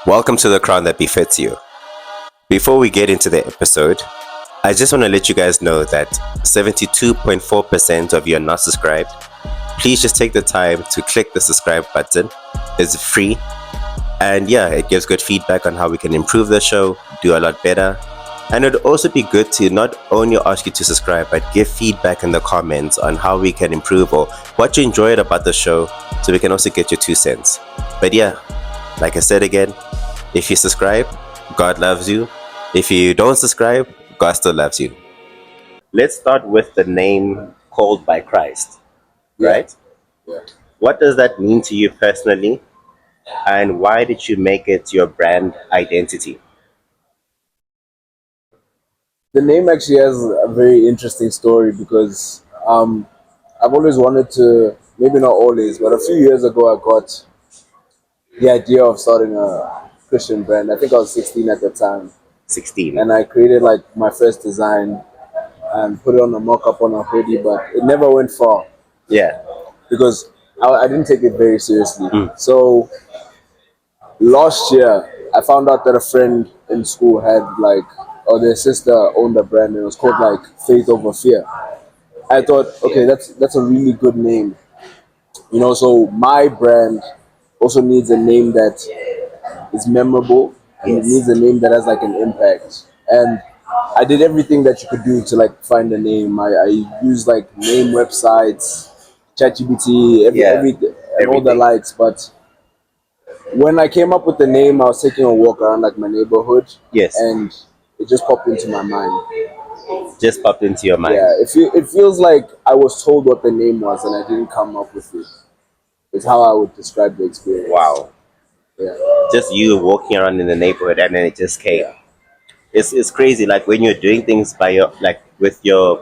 Welcome to the Crown That Befits You. Before we get into the episode, I just want to let you guys know that 72.4% of you are not subscribed. Please just take the time to click the subscribe button. It's free. And yeah, it gives good feedback on how we can improve the show, do a lot better. And it would also be good to not only ask you to subscribe, but give feedback in the comments on how we can improve or what you enjoyed about the show so we can also get your 2 cents. But yeah, like I said again, if you subscribe, God loves you. If you don't subscribe, God still loves you. Let's start with the name called by Christ, right? Yeah. What does that mean to you personally? And why did you make it your brand identity? The name actually has a very interesting story because I've always wanted to, maybe not always, but a few years ago I got the idea of starting a Christian brand. I think I was 16 at the time. 16. And I created like my first design and put it on a mock-up on a hoodie, but it never went far Yeah. because I didn't take it very seriously. Mm. So last year, I found out that a friend in school had like, or their sister owned a brand and it was called like Faith Over Fear. I thought, okay, that's a really good name. So my brand also needs a name that is memorable and it Yes. needs a name that has like an impact. And I did everything that you could do to like find a name. I used like name websites, ChatGPT, Yeah. and all the Everything. likes, but when I came up with the name, I was taking a walk around like my neighborhood, Yes. and it just popped into my mind. Just popped into your mind. Yeah, it feels like I was told what the name was, and I didn't come up with it. It's how I would describe the experience. Wow. Yeah. Just you walking around in the neighborhood and then it just came. Yeah. It's crazy. Like when you're doing things by your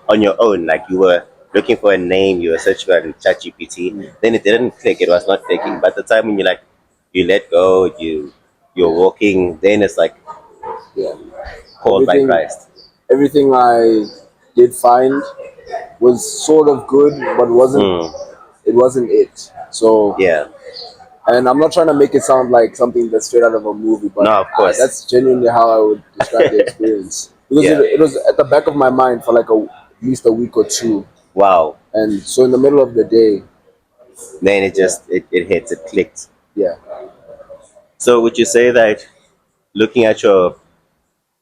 on your own, like you were looking for a name, you were searching on ChatGPT, then it didn't click, it was not clicking. But the time when you let go, you're walking, then it's like Yeah. called by Everything, Christ. everything I did find was sort of good, but wasn't. Mm. It wasn't it. So, Yeah. and I'm not trying to make it sound like something that's straight out of a movie, but No, of course. that's genuinely how I would describe the experience. Because Yeah. it was at the back of my mind for like at least a week or two. Wow. And so in the middle of the day, Then it yeah, just it hits, it clicked. yeah, So would you say that looking at your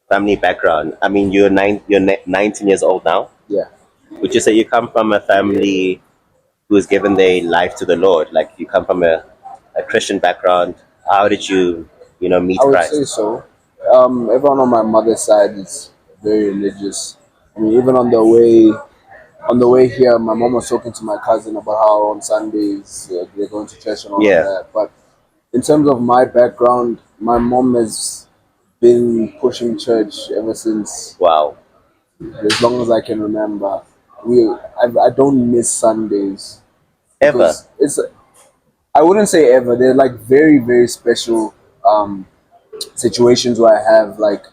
family background, I mean you're 19 years old now? yeah. Would you say you come from a family who's given their life to the Lord? Like you come from a Christian background. How did you meet I would say Christ? so. Everyone on my mother's side is very religious. I mean, even on the way here, my mom was talking to my cousin about how on Sundays they're going to church and all of Yeah. that. But in terms of my background, my mom has been pushing church ever since Wow. as long as I can remember. I don't miss Sundays Ever. because I wouldn't say ever. They're like very very special situations where I have like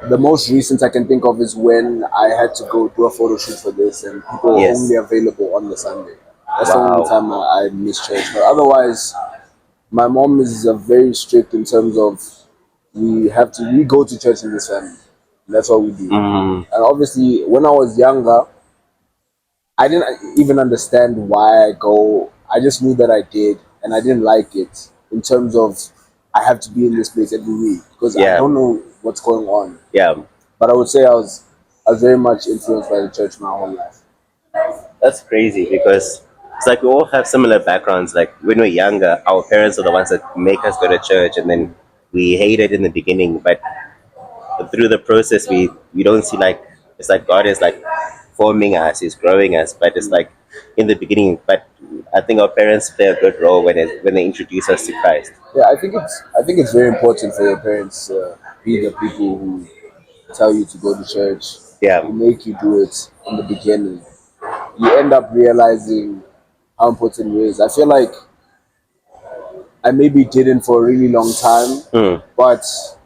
the most recent I can think of is when I had to go do a photo shoot for this and people were Yes. only available on the Sunday. That's the only Wow. time I miss church. But otherwise, my mom is very strict in terms of we go to church in this family. That's what we do. Mm. And obviously, when I was younger, I didn't even understand why I go. I just knew that I did, and I didn't like it in terms of I have to be in this place every week because I Yeah. don't know what's going on. Yeah. But I would say I was very much influenced by the church my whole life. That's crazy because it's like we all have similar backgrounds. Like when we're younger, our parents are the ones that make us go to church, and then we hate it in the beginning, but through the process, we don't see like it's like God is like forming us, He's growing us, but it's like in the beginning. But I think our parents play a good role when they introduce us to Christ. Yeah, I think it's very important for your parents to be the people who tell you to go to church, Yeah. who make you do it in the beginning. You end up realizing how important it is. I feel like I maybe didn't for a really long time, Mm. but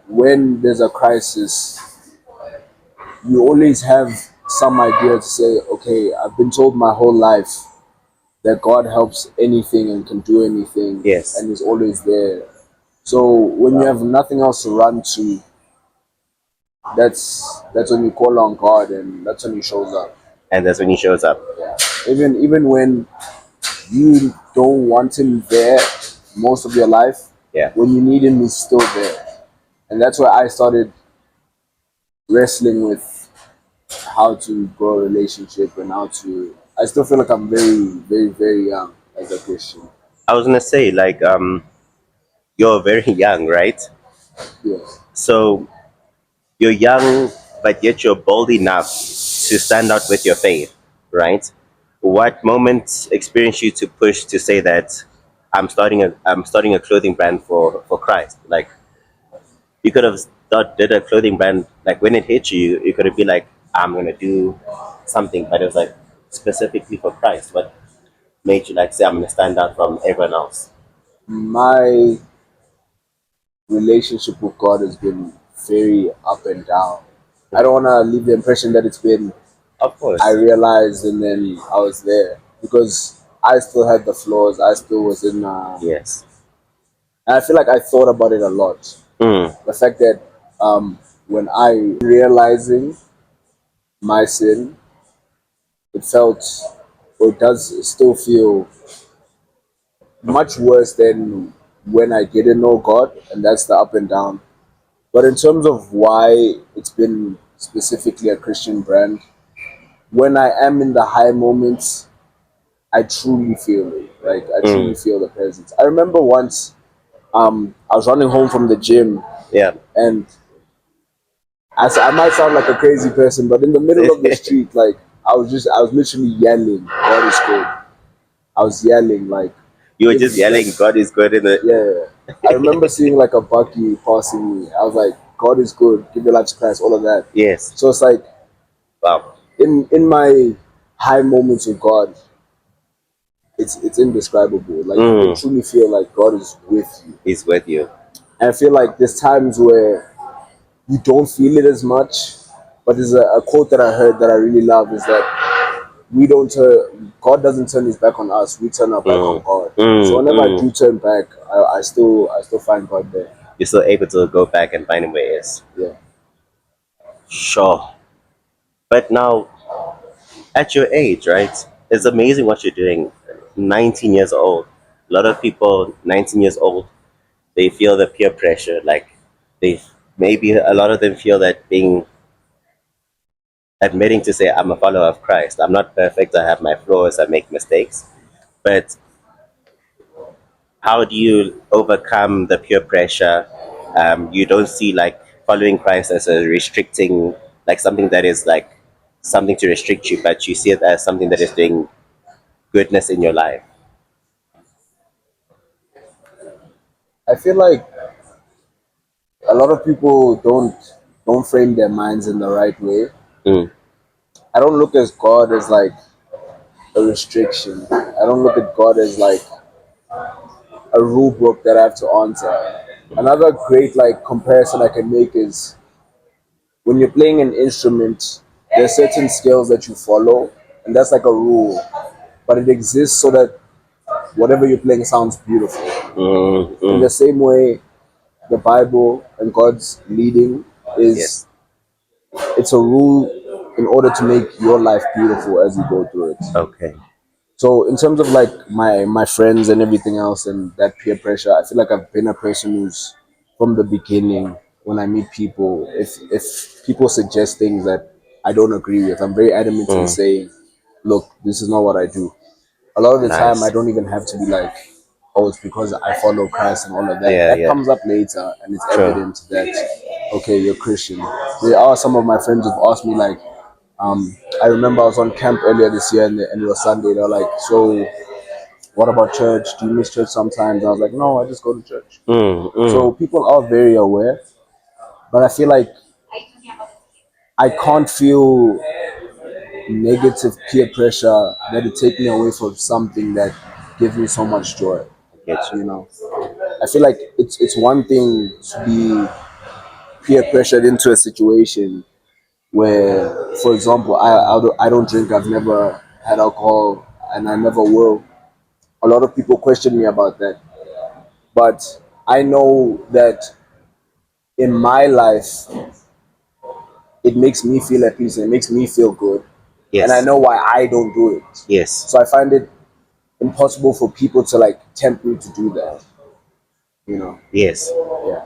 when there's a crisis, you always have some idea to say, okay, I've been told my whole life that God helps anything and can do anything Yes. and is always there. So when you Wow. have nothing else to run to, that's when you call on God, and that's when He shows up. And that's when he shows up. Yeah. Even when you don't want Him there most of your life, Yeah. when you need Him, He's still there. And that's where I started wrestling with how to grow a relationship and how to. I still feel like I'm very, very, very young as a Christian. I was gonna say, like, you're very young, right? Yeah. So you're young, but yet you're bold enough to stand out with your faith, right? What moment experienced you to push to say that I'm starting a clothing brand for Christ? Like, you could have did a clothing brand, like when it hit you, you could have been like, I'm gonna do something, but it was like specifically for Christ. What made you like say I'm gonna stand out from everyone else? My relationship with God has been very up and down. I don't want to leave the impression that it's been Of I course. realized and then I was there, because I still had the flaws. I still was in. Yes. And I feel like I thought about it a lot. Mm, The fact that when I realizing my sin, it felt, or it does still feel much worse than when I didn't know God, and that's the up and down. But in terms of why it's been specifically a Christian brand, when I am in the high moments, I truly feel it. Like I truly mm, feel the presence. I remember once I was running home from the gym, yeah. and I might sound like a crazy person, but in the middle of the street, like I was literally yelling, "God is good." I was yelling like, You were if just like, yelling, God is good in the. yeah. I remember seeing like a Bucky passing me. I was like, "God is good. Give your life to Christ." All of that. Yes. So it's like Wow. in my high moments with God, it's indescribable. Like you can Mm, truly feel like God is with you. he's with you. And I feel like there's times where you don't feel it as much. But there's a quote that I heard that I really love, is that we don't turn, God doesn't turn His back on us. We turn our back on Mm, God. So mm, whenever I mm. do turn back, I still find God there. You're still able to go back and find ways. Yeah. Sure. But now, at your age, right? It's amazing what you're doing. 19 years old. A lot of people, 19 years old, they feel the peer pressure. Like, they maybe a lot of them feel that being admitting to say, I'm a follower of Christ. I'm not perfect. I have my flaws. I make mistakes. But how do you overcome the peer pressure? You don't see like following Christ as a restricting, like something that is like something to restrict you, but you see it as something that is doing goodness in your life. I feel like a lot of people don't frame their minds in the right way. Mm, I don't look at God as like a restriction. I don't look at God as like a rule book that I have to answer. Another great like comparison I can make is when you're playing an instrument, there's certain scales that you follow, and that's like a rule. But it exists so that whatever you're playing sounds beautiful. mm, In the mm. same way, the Bible and God's leading is, Yes. it's a rule in order to make your life beautiful as you go through it. Okay. So in terms of like my friends and everything else and that peer pressure, I feel like I've been a person who's, from the beginning, when I meet people, if people suggest things that I don't agree with, I'm very adamant in Mm, saying, look, this is not what I do. A lot of the time I nice. don't even have to be like, oh, it's because I follow Christ and all of that. Yeah, That yeah. comes up later, and it's True. evident that, okay, you're Christian. There are some of my friends who've asked me like, I remember I was on camp earlier this year, and it was Sunday. They're like, so what about church? Do you miss church sometimes? I was like, no, I just go to church. Mm, So mm. people are very aware, but I feel like I can't feel negative peer pressure that would take me away from something that gives me so much joy. I get You you. know, I feel like it's one thing to be peer pressured into a situation where, for example, I don't drink. I've never had alcohol, and I never will. A lot of people question me about that, but I know that in my life, it makes me feel at peace and it makes me feel good. And I Yes. know why I don't do it. Yes. So I find it impossible for people to like tempt me to do that. You know? Yes. Yeah.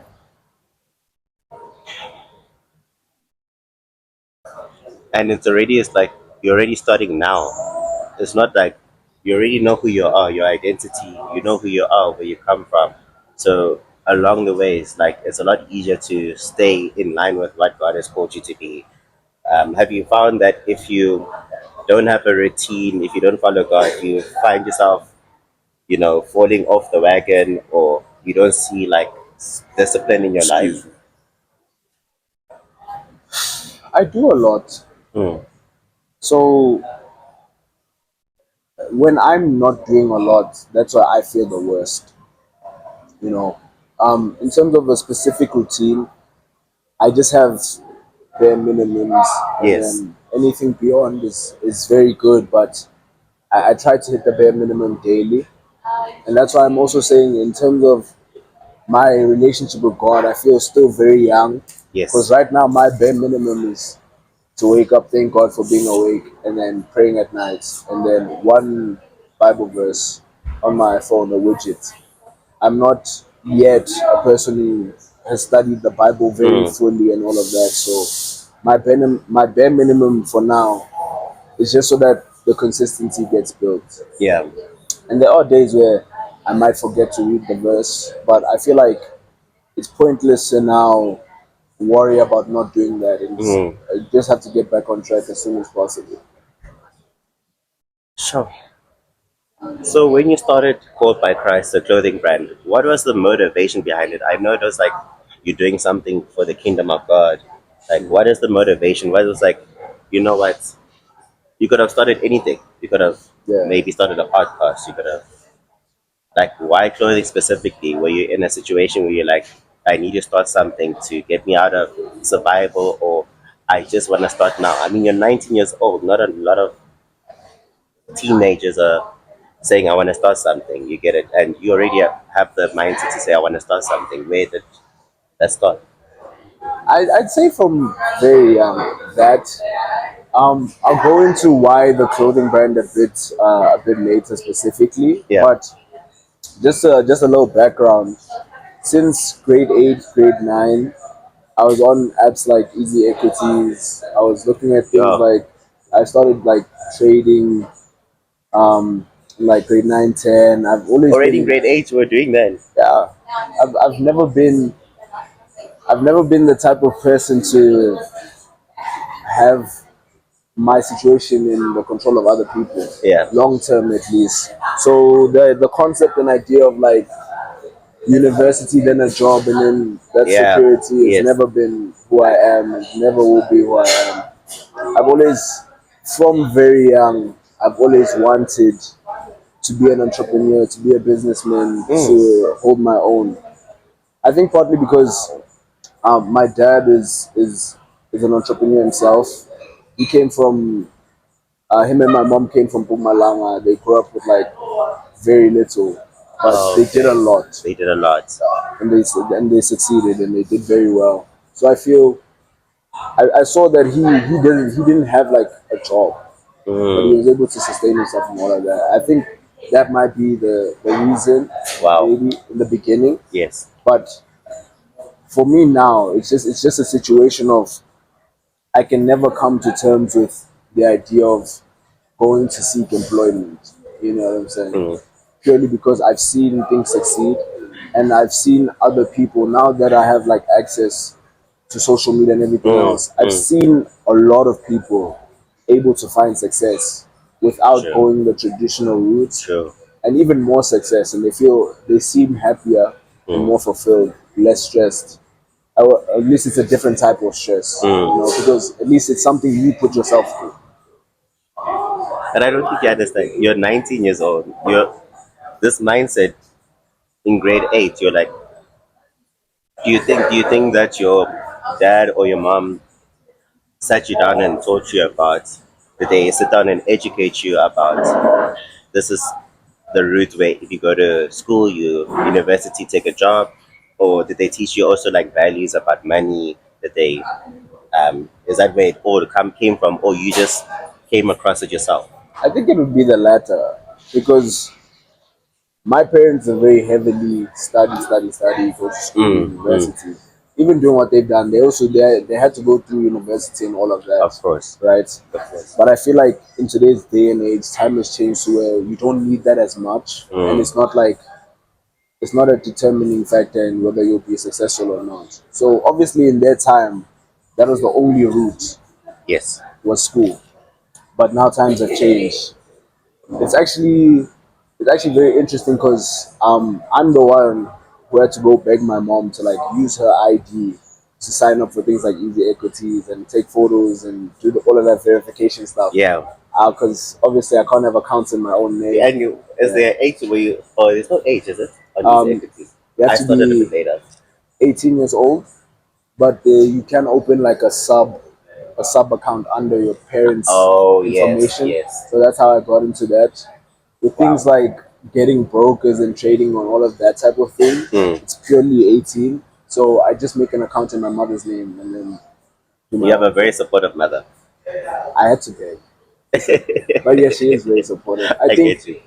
And it's like you're already starting now. It's not like you already know who you are, your identity, you know who you are, where you come from. So along the way, it's like it's a lot easier to stay in line with what God has called you to be. Have you found that if you don't have a routine, if you don't follow God, you find yourself, falling off the wagon, or you don't see like discipline in your life? I do a lot. Mm. So when I'm not doing a lot, that's why I feel the worst. You know, in terms of a specific routine, I just have bare minimums, and Yes. then anything beyond is very good. But I try to hit the bare minimum daily, and that's why I'm also saying in terms of my relationship with God, I feel still very young because Yes. right now my bare minimum is to wake up, thank God for being awake, and then praying at night, and then one Bible verse on my phone, a widget. I'm not yet a person who has studied the Bible very Mm. fully and all of that. So my bare minimum for now is just so that the consistency gets built. Yeah. And there are days where I might forget to read the verse, but I feel like it's pointless to now worry about not doing that. And Mm. I just have to get back on track as soon as possible. Sure. So when you started Called by Christ, the clothing brand, what was the motivation behind it? I know it was like you're doing something for the kingdom of God. Like, what is the motivation? What was like, you know what? You could have started anything. You could have Yeah. maybe started a podcast. You could have, like, why clothing specifically? Were you in a situation where you're like, I need to start something to get me out of survival, or I just want to start now? I mean, you're 19 years old. Not a lot of teenagers are saying I want to start something. You get it, and you already have the mindset to say I want to start something. Where did that start? I'd say from very young that I'll go into why the clothing brand a bit later specifically, Yeah. but just a little background. Since grade 8, grade 9, I was on apps like Easy Equities. I was looking at things Oh, like I started like trading in like grade 9, 10. I've always already in been grade 8, we're doing that. yeah. I've never been the type of person to have my situation in the control of other people, Yeah. long term at least. So the concept and idea of like university, then a job, and then that Yeah. security has Yes. never been who I am, and never will be who I am. I've always, from very young, I've always wanted to be an entrepreneur, to be a businessman, Mm. to hold my own. I think partly because my dad is an entrepreneur himself. He came from him and my mom came from Pumalanga. They grew up with like very little, but Oh, they did a okay. lot, They did a lot. and they succeeded and they did very well. So I feel I saw that he didn't have like a job, but he Mm. was able to sustain himself and all of that. I think that might be the reason Wow. maybe in the beginning, Yes. but for me now it's just a situation of I can never come to terms with the idea of going to seek employment. You know what I'm saying? Mm. Purely because I've seen things succeed and I've seen other people now that I have like access to social media and everything Mm. else. I've Mm. seen a lot of people able to find success without True. going the traditional route True. and even more success and they seem happier and Mm. more fulfilled, less stressed. At least it's a different type of stress, Mm. because at least it's something you put yourself through. And I don't think you understand. You're 19 years old. You're this mindset in grade 8. You're like, do you think that your dad or your mom sat you down and taught you about, did they sit down and educate you about, this is the route where if you go to school, you university, take a job? or did they teach you also like values about money? That they is that where it all came from, or you just came across it yourself? I think it would be the latter because my parents are very heavily study, go to school, Mm, mm, university. Even doing what they've done, they had to go through university and all of that, of course, right? of course. But I feel like in today's day and age, time has changed to where you don't need that as much, and Mm, it's not a determining factor in whether you'll be successful or not. So obviously, in their time, that was the only route yes. was school. But now times have changed. It's actually it's actually very interesting because I'm the one who had to go beg my mom to like use her ID to sign up for things like easy equities and take photos and do all of that verification stuff. Yeah. Because obviously I can't have accounts in my own name. And you, is Yeah. there age where you? Oh, there's no age, is it? On these Um, equities, you have I to started a be bit later. 18 years old, but you can open like a sub account under your parents' Oh yes, information. yes. So that's how I got into that. With things Wow. like getting brokers and trading on all of that type of thing, Mm. it's purely 18. So I just make an account in my mother's name and then do my You have a own very thing. supportive mother. I had to pay, but yeah, she is very supportive. I get you.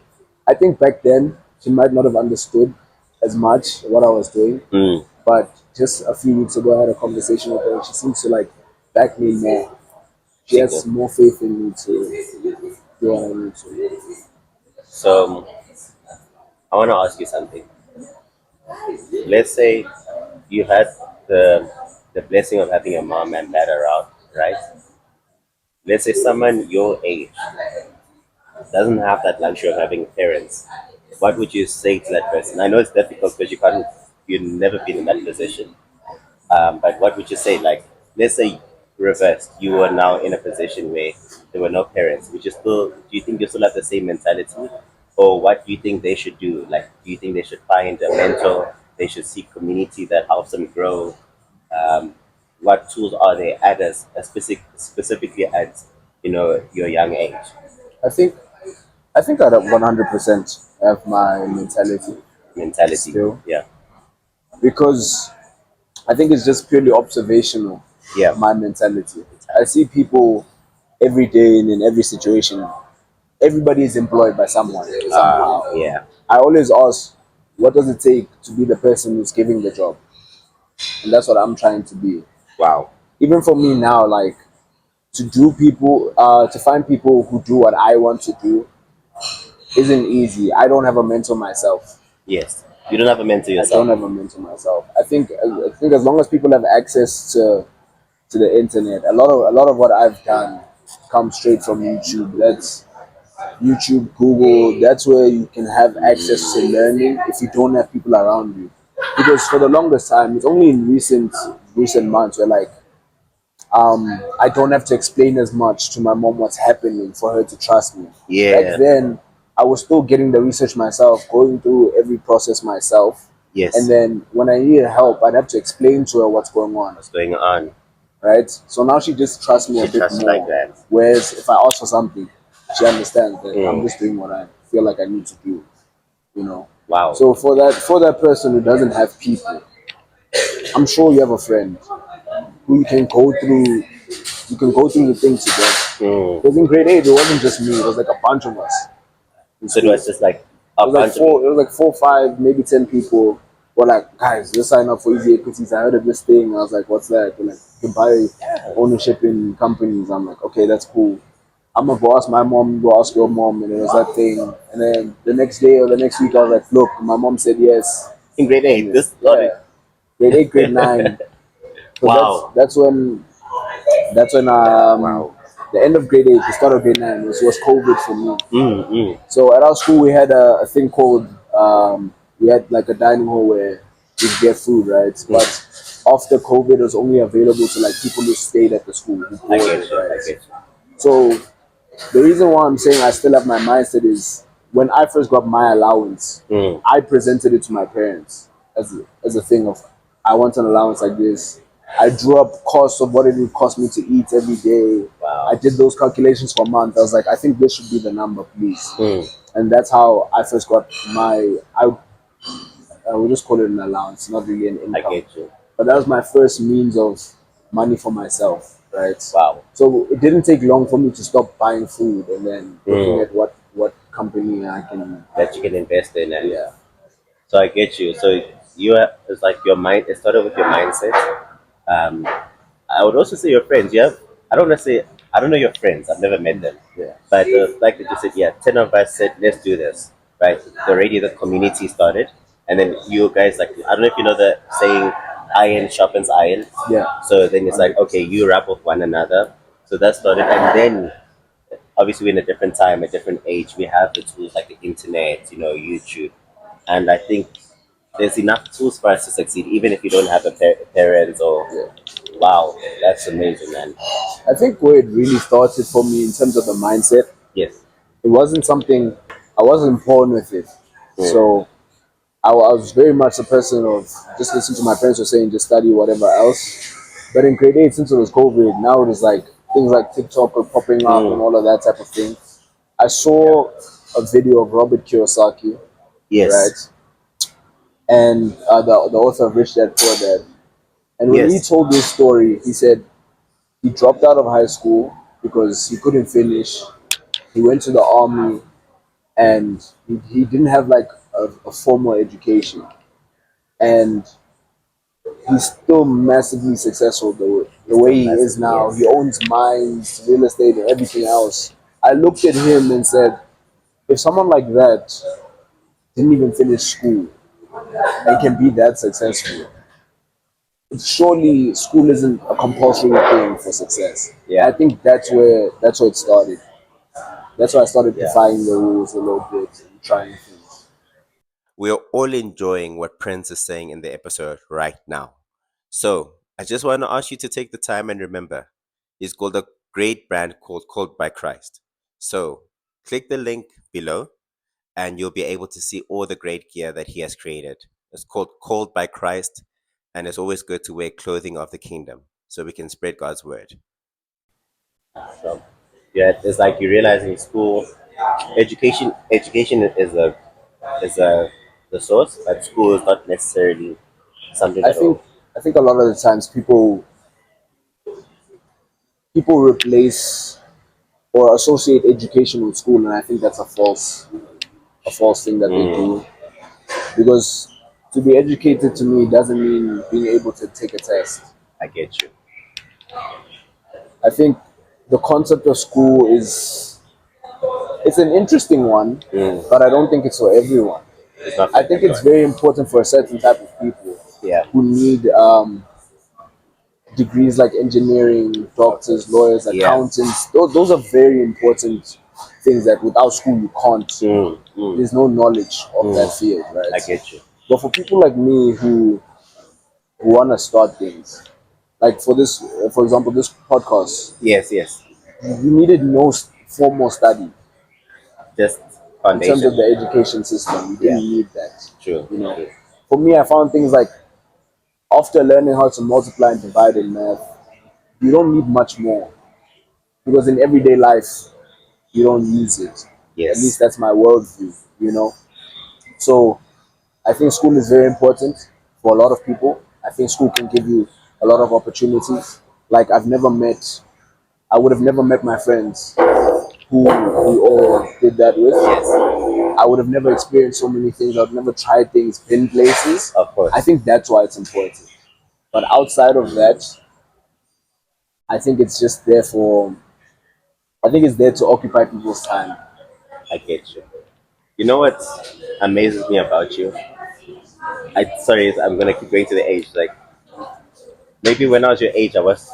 I think back then she might not have understood as much what I was doing, Mm. but just a few weeks ago I had a conversation with her and she seems to like back me more. She has Single. more faith in me to do what I need to. So I want to ask you something. Let's say you had the blessing of having a mom and dad around, right? Let's say someone your age doesn't have that luxury of having parents. What would you say to that person? I know it's difficult because you've never been in that position. But what would you say? Like, let's say reversed, you are now in a position where there were no parents. Would you still? Do you think you still have the same mentality, or what do you think they should do? Like, do you think they should find a mentor? They should seek community that helps them grow. Um, what tools are there at specifically at your young age I think I think I'd 100% have my mentality mentality? still Yeah, because I think it's just purely observational. yeah, My mentality. I see people every day and in every situation. Everybody is employed by someone somehow. yeah. I always ask, what does it take to be the person who's giving the job? And that's what I'm trying to be. Wow. Even for me now, like to find people who do what I want to do isn't easy. I don't have a mentor myself. Yes, you don't have a mentor I don't yourself. have a mentor myself. I think as long as people have access to the internet, a lot of what I've done comes straight from YouTube. That's YouTube, Google. That's where you can have access to learning if you don't have people around you. Because for the longest time, it's only in recent months where like I don't have to explain as much to my mom what's happening for her to trust me. Back Yeah. then, I was still getting the research myself, going through every process myself. And Yes. then when I needed help, I'd have to explain to her what's going on, What's going on? right? So now she just trusts me a She bit trusts you like more. that. Whereas if I ask for something, she understands that I'm Mm. just doing what I feel like I need to do, you know. Wow. So for that person who doesn't have people, I'm sure you have a friend who you can go through the things together. Mm. Because in grade 8, it wasn't just me, it was like a bunch of us in So it school. was just like a bunch of It was like four, five, maybe 10 people were like, guys, let's sign up for easy equities. I heard of this thing. I was like, what's that? They're like, you can buy ownership in companies. I'm like, okay, that's cool. I'm gonna go ask my mom, go ask your mom, and it was that thing. And then the next day or the next week, I was like, look, my mom said yes. in grade eight. And This yeah, grade 8, grade 9. So wow. that's when Wow. the end of grade 8, the start of grade 9 was COVID for me. Mm, mm. So at our school, we had a thing called we had like a dining hall where you get food, right? But after COVID, it was only available to like people who stayed at the school, who I boarded, get you. I right? get So the reason why I'm saying I still have my mindset is when I first got my allowance, you. Mm. I presented it to my parents as a thing of I want an allowance like this. I drew up costs of what it would cost me to eat every day. I Wow. did those calculations for a month. I was like, I think this should be the number, please. Mm. And that's how I first got my we'll just call it an allowance, not really an I income. get you. But that was my first means of money for myself, right? Wow. So it didn't take long for me to stop buying food and then looking Mm. at what company I can. That you can invest in, and Yeah, so I get you. So it's like your mind. It started with your mindset. Um, I would also say your friends. You have. I don't want to say. I don't know your friends. I've never met them. yeah, But the fact that you said, yeah, 10 of us said, let's do this, right? Already the community started, and then you guys like. I don't know if you know the saying, "Iron sharpens iron." yeah, So then it's like, okay, 100%. you rap with one another. So that started, and then obviously we're in a different time, a different age. We have the tools like the internet, YouTube, and I think there's enough tools for us to succeed, even if you don't have a parents or. Yeah. Wow, that's amazing, man. I think where it really started for me in terms of the mindset, Yes. it wasn't something I wasn't born with it. Mm. So I was very much a person of just listen to my parents were saying, just study whatever else. But in grade 8, since it was COVID, now it is like things like TikTok are popping up and Mm. all of that type of thing. I Yeah. saw a video of Robert Kiyosaki, right? Yes. And the author of Rich Dad Poor Dad. And when he Yes. told this story, he said he dropped out of high school because he couldn't finish. He went to the army and he didn't have like a formal education. And he's still massively successful the He's way still he is massive. now. Yes. He owns mines, real estate, and everything else. I looked at him and said, if someone like that didn't even finish school and can be that successful, surely school isn't a compulsory thing for success. I Yeah. think that's where it started. That's why I started Yeah. defying the rules a little bit and trying things. We are all enjoying what Prince is saying in the episode right now. So I just want to ask you to take the time and remember, he's got a great brand called Called by Christ. So click the link below and you'll be able to see all the great gear that he has created. It's called Called by Christ, and it's always good to wear clothing of the kingdom so we can spread God's word. So, yeah, it's like you realize in school, education is the source, but school is not necessarily something I that think will. I think a lot of the times people replace or associate education with school, and I think that's a false thing that they Mm, do, because to be educated to me doesn't mean being able to take a test. I get you. I think the concept of school is it's an interesting one, Mm, but I don't think it's for everyone. it's not I for think it's everyone. very important for a certain type of people Yeah, who need degrees like engineering, of doctors, course. lawyers, Yeah. accountants. Those are very important things that without school you can't. Mm, mm, There's no knowledge of that mm, field, I right? get you. But for people like me who want to start things, like for example, this podcast, Yes, yes. you needed no formal study Just in terms of foundation. the education system. You Yeah, didn't need that, true, you know. true. For me, I found things like after learning how to multiply and divide in math, you don't need much more because in everyday life you don't use it. At least Yes. that's my worldview. So I think school is very important for a lot of people. I think school can give you a lot of opportunities. Like I would have never met my friends who we all did that with. Yes, I would have never experienced so many things. I would never tried things in places. of I course. think that's why it's important. But outside of that, I think it's just there for. I think it's there to occupy people's time. I get you. You know what amazes me about you? Sorry, I'm gonna keep going to the age. Like maybe when I was your age, I was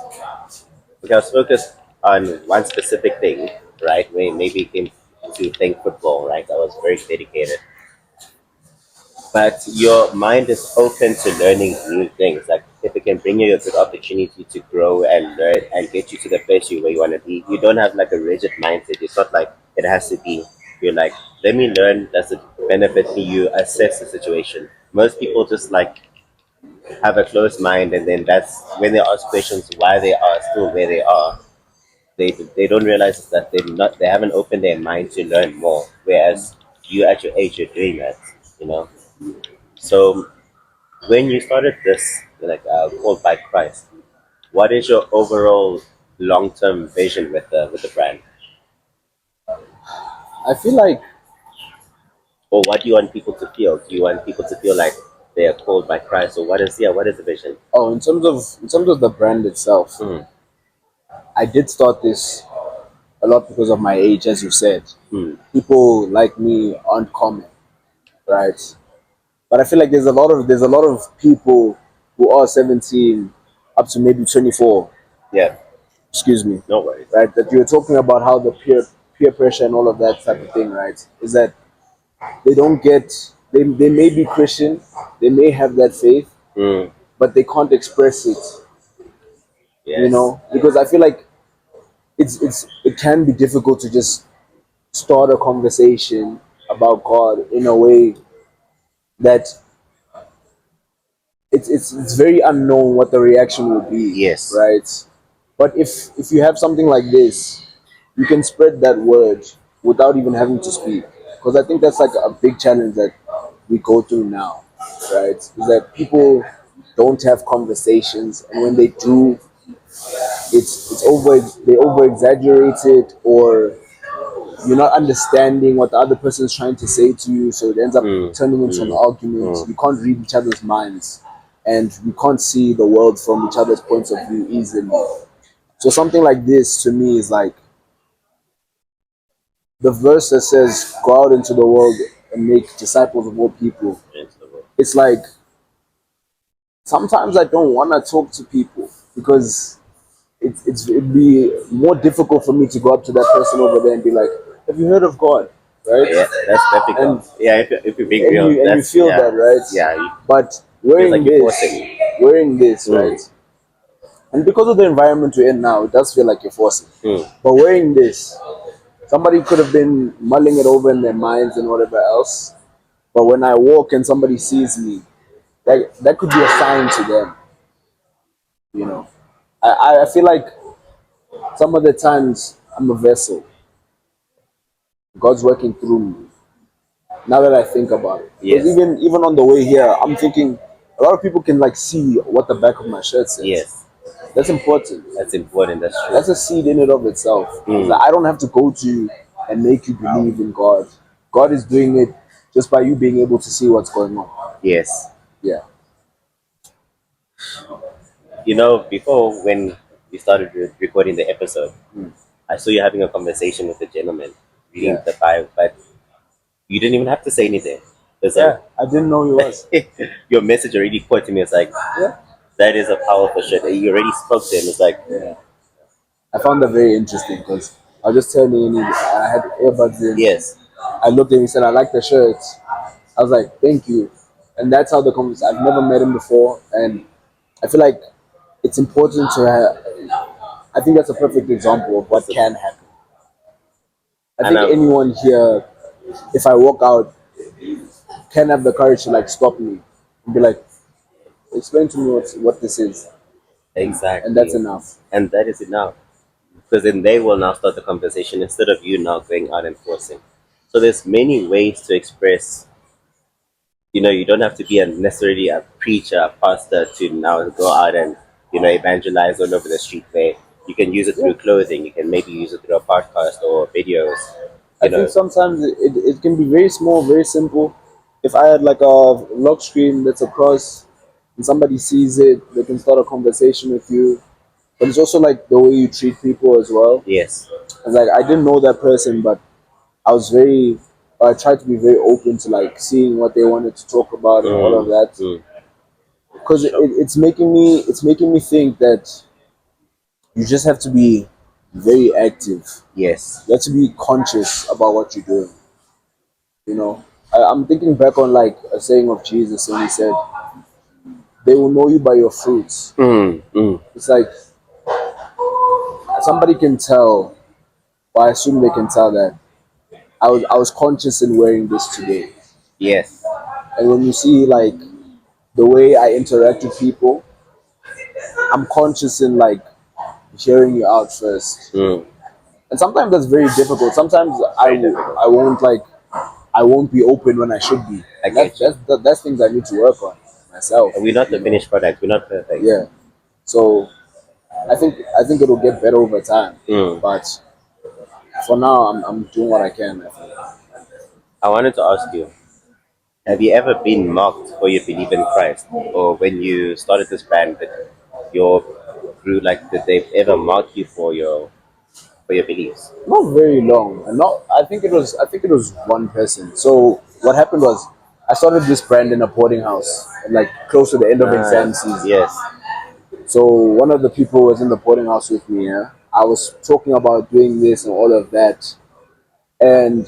focused on one specific thing, right? When maybe it came to playing football, right? I was very dedicated. But your mind is open to learning new things. Like if it can bring you a good opportunity to grow and learn and get you to the place where you want to be, you don't have like a rigid mindset. It's not like it has to be. You're like, let me learn. Does it benefit me? You assess the situation. Most people just like have a closed mind, and then that's when they ask questions why they are still where they are. They don't realize that they haven't opened their mind to learn more. Whereas you at your age, you're doing that. You know. So when you started this, like called by Christ, what is your overall long-term vision with the brand, I feel like, or what do you want people to feel? Do you want people to feel like they are called by Christ, or what is the vision? oh, in terms of the brand itself, Mm, I did start this a lot because of my age, as you said. mm, People like me aren't common, right? But I feel like there's a lot of people who are 17 up to maybe 24. yeah, Excuse me, no worries. right? That you're talking about how the peer pressure and all of that type of thing, right? Is that they don't get they may be Christian, they may have that faith, Mm, but they can't express it, yes. because I feel like it can be difficult to just start a conversation about God in a way that it's very unknown what the reaction will be, Yes. right? But if you have something like this, you can spread that word without even having to speak. Because I think that's like a big challenge that we go through now, right? Is that people don't have conversations, and when they do, they over exaggerate it, or you're not understanding what the other person is trying to say to you, so it ends up Mm, turning into an mm, argument. mm, You can't read each other's minds, and we can't see the world from each other's points of view easily. So something like this to me is like the verse that says, "Go out into the world and make disciples of all people." into the world. It's like sometimes I don't want to talk to people because it'd be more difficult for me to go up to that person over there and be like, "Have you heard of God?" Right? Yeah, that's And difficult. Yeah, if you're being and real, you that's feel that, right? yeah. But Feels like wearing you're this, forcing. wearing this, Mm, right? And because of the environment we're in now, it does feel like you're forcing. mm, But wearing this, somebody could have been mulling it over in their minds and whatever else. But when I walk and somebody sees me, that could be a sign to them. You know, I feel like some of the times I'm a vessel. God's working through me. Now that I think about it, because yes, even on the way here, I'm thinking a lot of people can like see what the back of my shirt says. yes. That's important. That's important. That's true. That's a seed in and of itself. It's Mm, like I don't have to go to you and make you believe in God. God is doing it just by you being able to see what's going on. yes. Yeah. Before when we started recording the episode, I saw you having a conversation with a gentleman reading Yeah. the Bible, but you didn't even have to say anything. It's Yeah. I didn't know he was. like your message already caught to me. It's like Yeah. that is a powerful shit. You already spoke to him. It's like Yeah. I found that very interesting because I was just telling him I had earbuds in. yes, I looked at him and said, "I like the shirt." I was like, "Thank you." And that's how the conversation. I've never met him before, and I feel like it's important to have. I think that's a perfect example of what that's can happen. I and think anyone here, if I walk out, can have the courage to like stop me and be like, "Explain to me what this is," and that's exactly, enough. and that is enough. Because then they will now start the conversation instead of you now going out and forcing. So there's many ways to express. You don't have to be necessarily a preacher, a pastor to now go out and evangelize all over the street. Where you can use it Yeah. through clothing, you can maybe use it through a podcast or videos. I You think know, sometimes it can be very small, very simple. If I had like a lock screen that's across and somebody sees it, they can start a conversation with you. But it's also like the way you treat people as well. yes. It's like I didn't know that person, but I was very, I tried to be very open to like seeing what they wanted to talk about and all of Mm, that. mm, Because sure. it's making me think that you just have to be very active. Yes. You have to be conscious about what you're doing. I'm thinking back on like a saying of Jesus, and he said, "They will know you by your fruits." Mm, mm, It's like somebody can tell, or I assume they can tell that I was conscious in wearing this today. yes. And when you see like the way I interact with people, I'm conscious in like hearing you out first. Mm, And sometimes that's very difficult. Sometimes I very w- difficult. I won't like I won't be open when I should be. I get you. That's things I need to work on myself. We're not the you know? finished product. We're not perfect. Yeah. So I think it'll get better over time. Mm. But for now, I'm doing what I can. I think. I wanted to ask you, have you ever been mocked for your belief in Christ? Or when you started this brand that your grew, like, did they ever mock you for your beliefs? Not very long, and not. I think it was one person. So what happened was I started this brand in a boarding house, like close to the end of exam Nice. season. Yes. So one of the people who was in the boarding house with me. Yeah, I was talking about doing this and all of that, and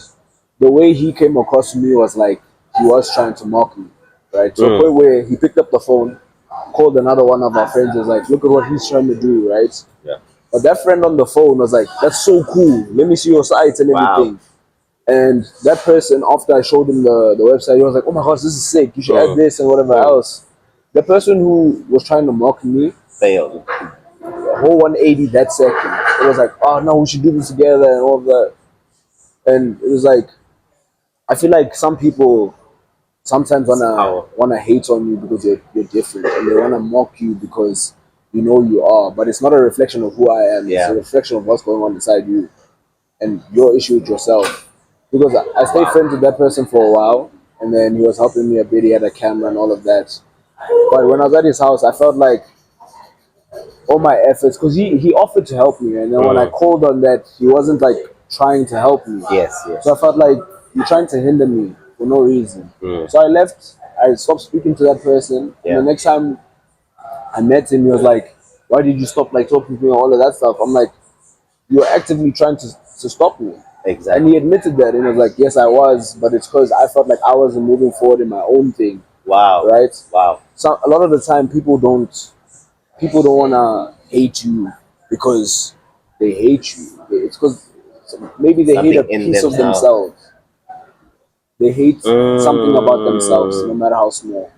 the way he came across to me was like he was trying to mock me, right? To a Mm. point where he picked up the phone, called another one of our friends, was like, "Look at what he's trying to do," right? Yeah. But that friend on the phone was like, "That's so cool. Let me see your sites and Wow. everything." And that person, after I showed him the website, he was like, "Oh my gosh, this is sick. You should add Mm. this and whatever Mm. else." The person who was trying to mock me, Failed. the whole 180 that second, it was like, "Oh no, we should do this together," and all of that. And it was like, I feel like some people sometimes wanna How? wanna hate on you because you're different, and they wanna mock you because you know you are. But it's not a reflection of who I am. It's a Yeah. reflection of what's going on inside you and your issue with yourself. Because I stayed Wow. friends with that person for a while, and then he was helping me a bit. He had a camera and all of that. But when I was at his house, I felt like all my efforts, because he offered to help me, and then when I Mm. called on that, he wasn't like trying to help me. Yes. So Yes. I felt like you're trying to hinder me for no reason. Mm. So I left. I stopped speaking to that person, and the Yeah. next time I met him, he was like, "Why did you stop like talking to me and all of that stuff?" I'm like, "You're actively trying to stop me." And Exactly. he admitted that, and he was like, "Yes, I was, but it's because I felt like I wasn't moving forward in my own thing, Wow. right?" Wow. So a lot of the time, people don't wanna hate you because they hate you. It's because maybe they hate a Something in piece of themselves. themselves. They hate something about themselves, no Mm. matter how small,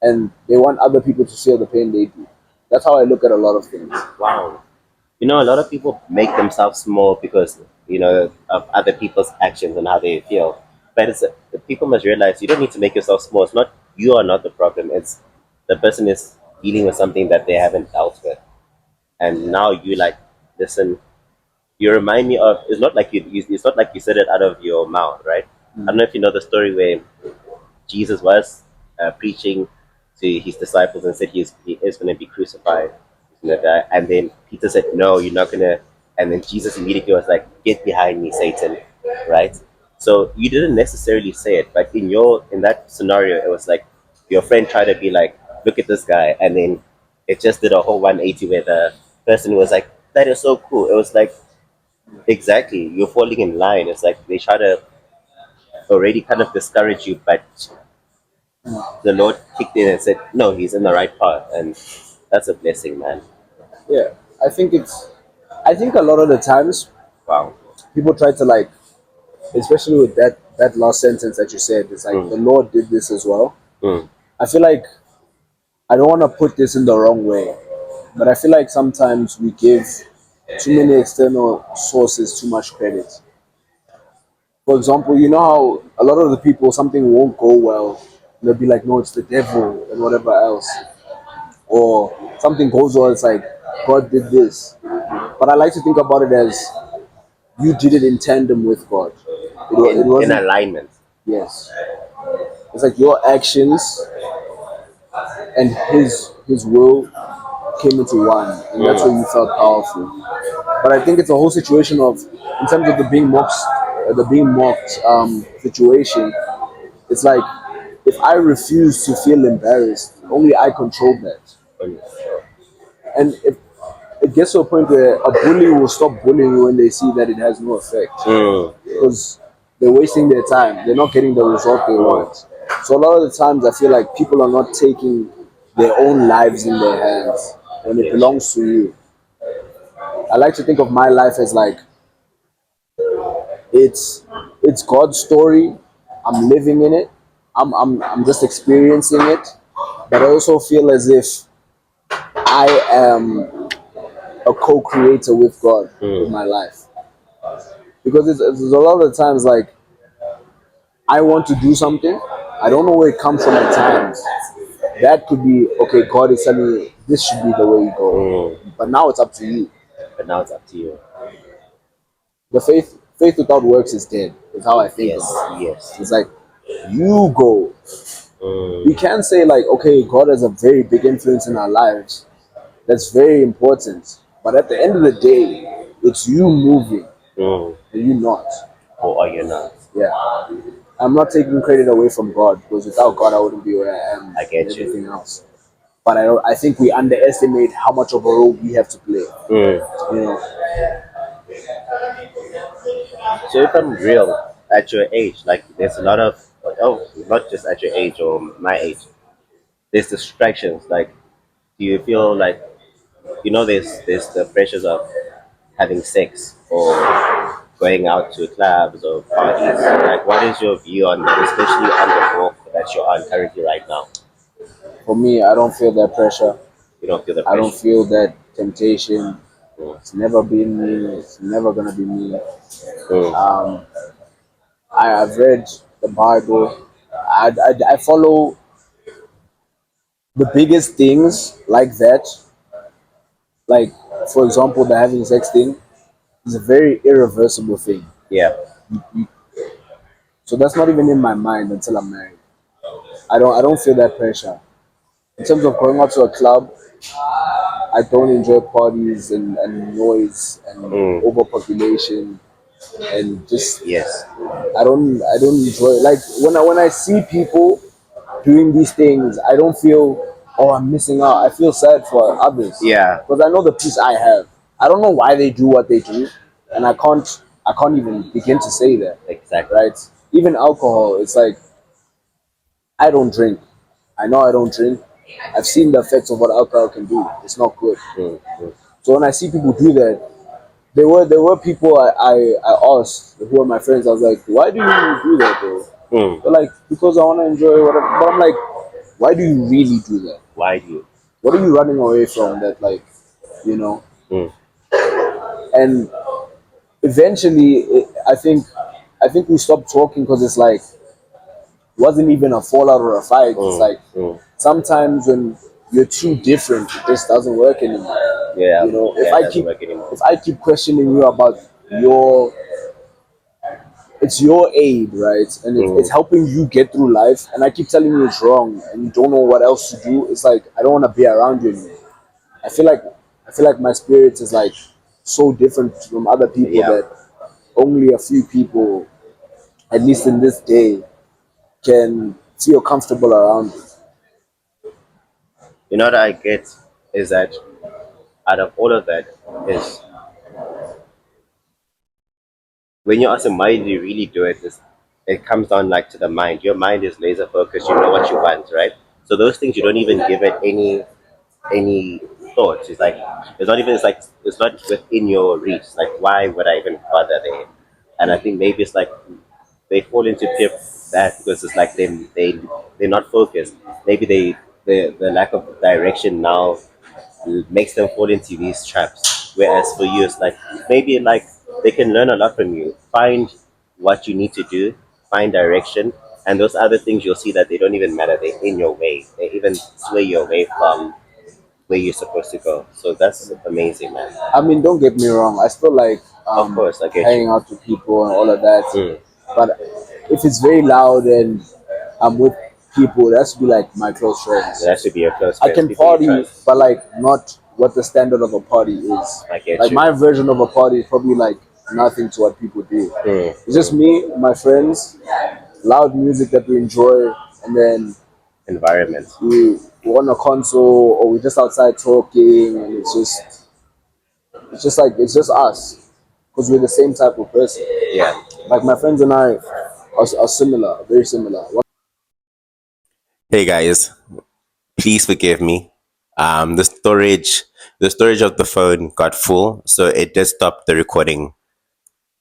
and they want other people to feel the pain they do. That's how I look at a lot of things. Wow. You know, a lot of people make themselves small because, of other people's actions and how they feel. But people must realize you don't need to make yourself small. It's not, you are not the problem. It's the person is dealing with something that they haven't dealt with. And now you like, listen, you remind me of, it's not like it's not like you said it out of your mouth, right? I don't know if you know the story where Jesus was preaching to his disciples and said he is going to be crucified. He's gonna die. And then Peter said, "No, you're not going to." And then Jesus immediately was like, "Get behind me, Satan!" Right? So you didn't necessarily say it, but in that scenario, it was like your friend tried to be like, "Look at this guy," and then it just did a whole 180 where the person was like, "That is so cool." It was like, exactly, you're falling in line. It's like they try to already kind of discourage you, but the Lord kicked in and said, "No, he's in the right path," and that's a blessing, man. Yeah, I think it's. I think a lot of the times Wow. people try to like, especially with that last sentence that you said, it's like Mm, the Lord did this as well. mm, I feel like I don't want to put this in the wrong way, but I feel like sometimes we give too many external sources too much credit. For example, you know how a lot of the people, something won't go well, they'll be like, "No, it's the devil," and whatever else. Or something goes well, it's like, "God did this." But I like to think about it as you did it in tandem with God. It in wasn't, alignment. yes. It's like your actions and his will came into one, and that's why Mm, you felt powerful. But I think it's a whole situation of, in terms of the being mocked situation. It's like if I refuse to feel embarrassed, only I control that. mm, And if it gets to a point where a bully will stop bullying you when they see that it has no effect, mm, because they're wasting their time. They're not getting the result they mm. want. So a lot of the times, I feel like people are not taking their own lives in their hands when it Yes. belongs to you. I like to think of my life as like it's it's God's story. I'm living in it. I'm just experiencing it. But I also feel as if I am a co-creator with God with Mm, my life, because it's a lot of the times like I want to do something. I don't know where it comes from at times. That could be okay. God is telling me this should be the way you go, but now it's up to you. But now it's up to you. The faith without works is dead. Is how I think of Yes, it. yes. It's like you go. We can say like, okay, God has a very big influence in our lives. That's very important. But at the end of the day, it's you moving and you not. Or are you not? Yeah. I'm not taking credit away from God because without God, I wouldn't be where I am I and get you. everything else. But I think we underestimate how much of a role we have to play. You know, So if I'm real, at your age, like there's a lot of, oh, not just at your age or my age, there's distractions. Like, do you feel like, there's the pressures of having sex or going out to clubs or parties? Like, what is your view on that, especially on the walk that you're on currently right now? for me, I don't feel that pressure. You don't feel the I don't pressure. feel that temptation. Mm. It's never been me. It's never gonna be me. Mm. I've read the Bible. I follow the biggest things like that. Like, for example, the having sex thing is a very irreversible thing. Yeah. So that's not even in my mind until I'm married. I don't feel that pressure. In terms of going out to a club, I don't enjoy parties and noise and Mm. overpopulation and just Yes. I don't enjoy like when I see people doing these things, I don't feel oh I'm missing out. I feel sad for others Yeah. because I know the peace I have. I don't know why they do what they do, and I can't even begin to say that. Exactly. Right? Even alcohol, it's like I don't drink. I know I don't drink. I've seen the effects of what alcohol can do. It's not good. Mm. Mm. So when I see people do that, there were people I asked who are my friends. I was like, why do you do that though? Mm. They're like, because I want to enjoy whatever. But I'm like, why do you really do that? Why do you? What are you running away from? That like, you know. Mm. And eventually, I think we stopped talking because it's like it wasn't even a fallout or a fight. It's Mm. like Mm. sometimes when you're too different, it just doesn't work anymore. Yeah. You know, if Yeah. It I doesn't keep work anymore. if I keep questioning you about your it's your aid, right? And it's Mm. helping you get through life. And I keep telling you it's wrong, and you don't know what else to do. It's like I don't want to be around you anymore. I feel like I feel like my spirit is like so different from other people Yeah. that only a few people, at least in this day, can feel comfortable around you. You know what I get is that out of all of that is when you ask them why do you really do it, it comes down like to the mind. Your mind is laser focused. You know what you want, right? So those things you don't even give it any thoughts. It's like it's not within your reach. Like why would I even bother there? And I think maybe it's like they fall into that because it's like they're not focused. Maybe the lack of direction now makes them fall into these traps. Whereas for you, it's like maybe like they can learn a lot from you. Find what you need to do, find direction, and those other things you'll see that they don't even matter. They're in your way. They even sway you away from where you're supposed to go. So that's amazing, man. I mean, don't get me wrong. I still like Of course, I get you. hanging out with people and all of that. Mm. But if it's very loud and I'm with people, that's be like my close friends. That should be your close I friends, can people you party, trust. but like not what the standard of a party is. I get Like you. my version of a party is probably like nothing to what people do. Mm. It's just me, my friends, loud music that we enjoy, and then Environment. we on a console or we're just outside talking, and it's just us because we're the same type of person. Yeah. Like my friends and I are similar, very similar. Hey guys, please forgive me. The storage of the phone got full, so it did stop the recording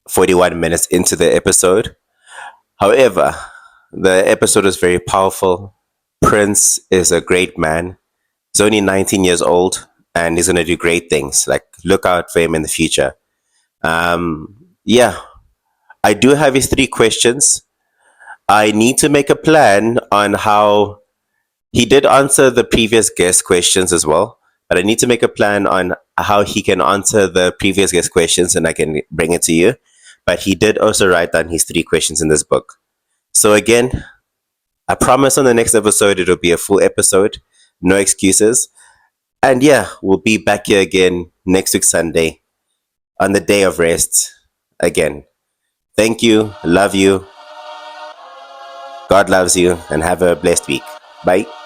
41 minutes into the episode. However, the episode is very powerful. Prince is a great man. He's only 19 years old and he's gonna do great things. Like look out for him in the future. Yeah, I do have his three questions. I need to make a plan on how he did answer the previous guest questions as well, but I need to make a plan on how he can answer the previous guest questions and I can bring it to you. But he did also write down his 3 questions in this book. So, again, I promise on the next episode it'll be a full episode, no excuses. And yeah, we'll be back here again next week, Sunday, on the day of rest again. Thank you, love you, God loves you, and have a blessed week. Bye.